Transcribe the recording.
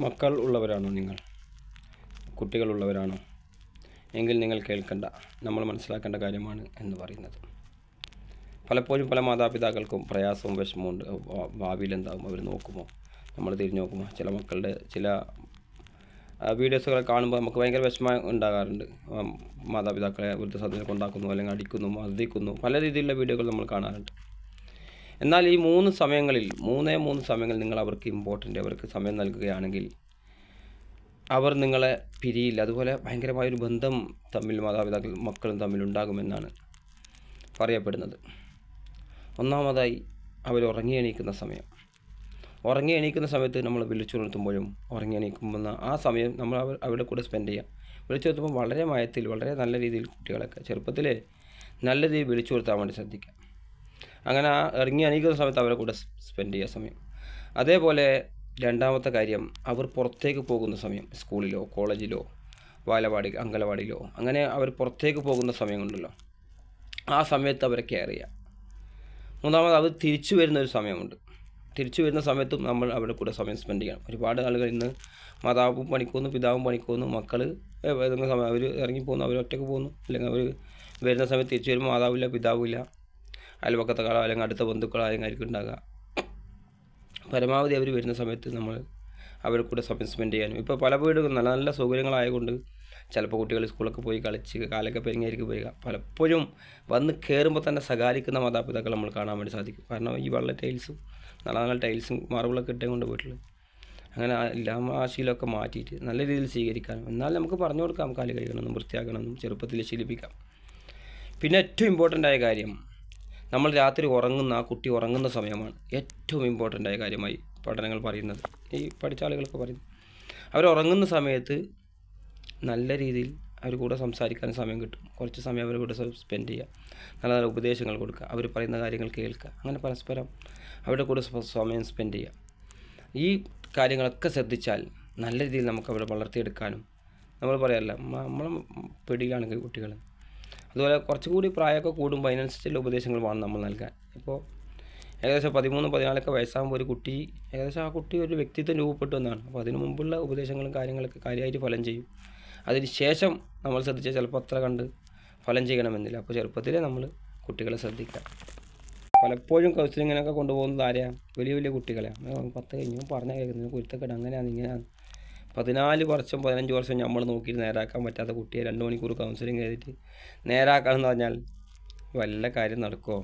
മക്കൾ ഉള്ളവരാണോ നിങ്ങൾ? കുട്ടികളുള്ളവരാണോ? എങ്കിൽ നിങ്ങൾ കേൾക്കേണ്ട, നമ്മൾ മനസ്സിലാക്കേണ്ട കാര്യമാണ് എന്ന് പറയുന്നത്. പലപ്പോഴും പല മാതാപിതാക്കൾക്കും പ്രയാസവും വിഷമമുണ്ട്. ഭാവിയിൽ എന്താകും, അവർ നോക്കുമോ, നമ്മൾ തിരിഞ്ഞു നോക്കുമോ? ചില മക്കളുടെ ചില വീഡിയോസുകളെ കാണുമ്പോൾ നമുക്ക് ഭയങ്കര വിഷമം ഉണ്ടാകാറുണ്ട്. മാതാപിതാക്കളെ വൃദ്ധസദനത്തിൽ കൊണ്ടാക്കുന്നു, അല്ലെങ്കിൽ അടിക്കുന്നു, മർദ്ദിക്കുന്നു, പല രീതിയിലുള്ള വീഡിയോകൾ നമ്മൾ കാണാറുണ്ട്. എന്നാൽ ഈ മൂന്ന് സമയങ്ങളിൽ നിങ്ങൾ അവർക്ക് ഇമ്പോർട്ടൻ്റ്, അവർക്ക് സമയം നൽകുകയാണെങ്കിൽ അവർ നിങ്ങളെ പിരിയില്ല. അതുപോലെ ഭയങ്കരമായൊരു ബന്ധം മാതാപിതാക്കൾ മക്കളും തമ്മിലുണ്ടാകുമെന്നാണ് പറയപ്പെടുന്നത്. ഒന്നാമതായി അവർ ഉറങ്ങി എണീക്കുന്ന സമയത്ത് നമ്മൾ വിളിച്ചുണർത്തുമ്പോഴും ഉറങ്ങി എണീക്കുമ്പോൾ ആ സമയം നമ്മൾ അവരുടെ കൂടെ സ്പെൻഡ് ചെയ്യുക. വിളിച്ചുണർത്തുമ്പോൾ വളരെ മയത്തിൽ, വളരെ നല്ല രീതിയിൽ കുട്ടികളൊക്കെ ചെറുപ്പത്തിലേ നല്ല രീതിയിൽ വിളിച്ചുണർത്താൻ വേണ്ടി ശ്രദ്ധിക്കുക. അങ്ങനെ ആ ഇറങ്ങി എണീക്കുന്ന സമയത്ത് അവരെ കൂടെ സ്പെൻഡ് ചെയ്യുക സമയം. അതേപോലെ രണ്ടാമത്തെ കാര്യം, അവർ പുറത്തേക്ക് പോകുന്ന സമയം, സ്കൂളിലോ കോളേജിലോ അംഗനവാടിയിലോ അങ്ങനെ അവർ പുറത്തേക്ക് പോകുന്ന സമയമുണ്ടല്ലോ, ആ സമയത്ത് അവരെ കെയർ ചെയ്യുക. മൂന്നാമത് അവർ തിരിച്ചു വരുന്ന ഒരു സമയമുണ്ട്. തിരിച്ചു വരുന്ന സമയത്തും നമ്മൾ അവരുടെ കൂടെ സമയം സ്പെൻഡ് ചെയ്യണം. ഒരുപാട് ആളുകൾ ഇന്ന് മാതാവും പണിക്കൊന്നു, പിതാവും പണിക്കൊന്നു, മക്കൾ ഏതെങ്കിലും സമയം അവർ ഇറങ്ങിപ്പോകുന്നു, അവർ ഒറ്റയ്ക്ക് പോകുന്നു, അല്ലെങ്കിൽ അവർ വരുന്ന സമയത്ത് തിരിച്ചു വരുമ്പോൾ മാതാവില്ല, പിതാവില്ല, അയൽപക്കത്തെ കാലോ അല്ലെങ്കിൽ അടുത്ത ബന്ധുക്കളോ ആയിരിക്കും ഉണ്ടാകുക. പരമാവധി അവർ വരുന്ന സമയത്ത് നമ്മൾ അവരുടെ കൂടെ സമയം സ്പെൻഡ് ചെയ്യാനും. ഇപ്പോൾ പല വീടുകളും നല്ല നല്ല സൗകര്യങ്ങളായതുകൊണ്ട് ചിലപ്പോൾ കുട്ടികൾ സ്കൂളൊക്കെ പോയി കളിച്ച് കാലൊക്കെ പെരുങ്ങിയായിരിക്കും വരിക. പലപ്പോഴും വന്ന് കയറുമ്പോൾ തന്നെ സഹായിക്കുന്ന മാതാപിതാക്കൾ നമ്മൾ കാണാൻ വേണ്ടി സാധിക്കും. കാരണം ഈ വെള്ള ടൈൽസും നല്ല നല്ല ടൈൽസും മാർബിളൊക്കെ ഇട്ടുകൊണ്ട് വീട്ടിൽ അങ്ങനെ എല്ലാം ആ ശീലമൊക്കെ മാറ്റിയിട്ട് നല്ല രീതിയിൽ സ്വീകരിക്കാനും, എന്നാൽ നമുക്ക് പറഞ്ഞു കൊടുക്കാം കാല് കഴുകണമെന്നും വൃത്തിയാക്കണമെന്നും ചെറുപ്പത്തിൽ ശീലിപ്പിക്കാം. പിന്നെ ഏറ്റവും ഇമ്പോർട്ടൻ്റ് ആയ കാര്യം, നമ്മൾ രാത്രി ഉറങ്ങുന്ന ആ കുട്ടി ഉറങ്ങുന്ന സമയമാണ് ഏറ്റവും ഇമ്പോർട്ടൻ്റ് ആയ കാര്യമായി പഠനങ്ങൾ പറയുന്നത്. ഈ പഠിച്ച ആളുകളൊക്കെ പറയുന്നത്, അവർ ഉറങ്ങുന്ന സമയത്ത് നല്ല രീതിയിൽ അവർ കൂടെ സംസാരിക്കാൻ സമയം കിട്ടും. കുറച്ച് സമയം അവർ കൂടെ സ്പെൻഡ് ചെയ്യുക, നല്ല നല്ല ഉപദേശങ്ങൾ കൊടുക്കുക, അവർ പറയുന്ന കാര്യങ്ങൾ കേൾക്കുക, അങ്ങനെ പരസ്പരം അവരുടെ കൂടെ സമയം സ്പെൻഡ് ചെയ്യുക. ഈ കാര്യങ്ങളൊക്കെ ശ്രദ്ധിച്ചാൽ നല്ല രീതിയിൽ നമുക്ക് അവരെ വളർത്തിയെടുക്കാനും, നമ്മൾ പറയാറില്ല നമ്മളെ പിടിയിലാണെങ്കിൽ കുട്ടികൾ, അതുപോലെ കുറച്ചുകൂടി പ്രായമൊക്കെ കൂടുമ്പോൾ അതിനനുസരിച്ചുള്ള ഉപദേശങ്ങൾ വേണം നമ്മൾ നൽകാൻ. ഇപ്പോൾ ഏകദേശം 13-14 വയസ്സാകുമ്പോൾ ഒരു കുട്ടി ഏകദേശം ആ കുട്ടി ഒരു വ്യക്തിത്വം രൂപപ്പെട്ടു എന്നാണ്. അപ്പോൾ അതിനു മുമ്പുള്ള ഉപദേശങ്ങളും കാര്യങ്ങളൊക്കെ കാര്യമായിട്ട് ഫലം ചെയ്യും. അതിന് ശേഷം നമ്മൾ ശ്രദ്ധിച്ചാൽ ചിലപ്പോൾ അത്ര കണ്ട് ഫലം ചെയ്യണമെന്നില്ല. അപ്പോൾ ചെറുപ്പത്തിലേ നമ്മൾ കുട്ടികളെ ശ്രദ്ധിക്കുക. പലപ്പോഴും കൗൺസിലിങ്ങിനൊക്കെ കൊണ്ടുപോകുന്നത് ആരെയാണ്? വലിയ വലിയ കുട്ടികളെയാണ്. 10 കഴിഞ്ഞു പറഞ്ഞാൽ കേൾക്കുന്നത് കുരുത്തക്കേട് അങ്ങനെയാണ് ഇങ്ങനെയാണ്. 14 വർഷം 15 വർഷം നമ്മൾ നോക്കി നേരാക്കാൻ പറ്റാത്ത കുട്ടിയെ 2 മണിക്കൂർ കൗൺസിലിംഗ് ചെയ്തിട്ട് നേരാക്കാമെന്ന് പറഞ്ഞാൽ വല്ല കാര്യം നടക്കുമോ?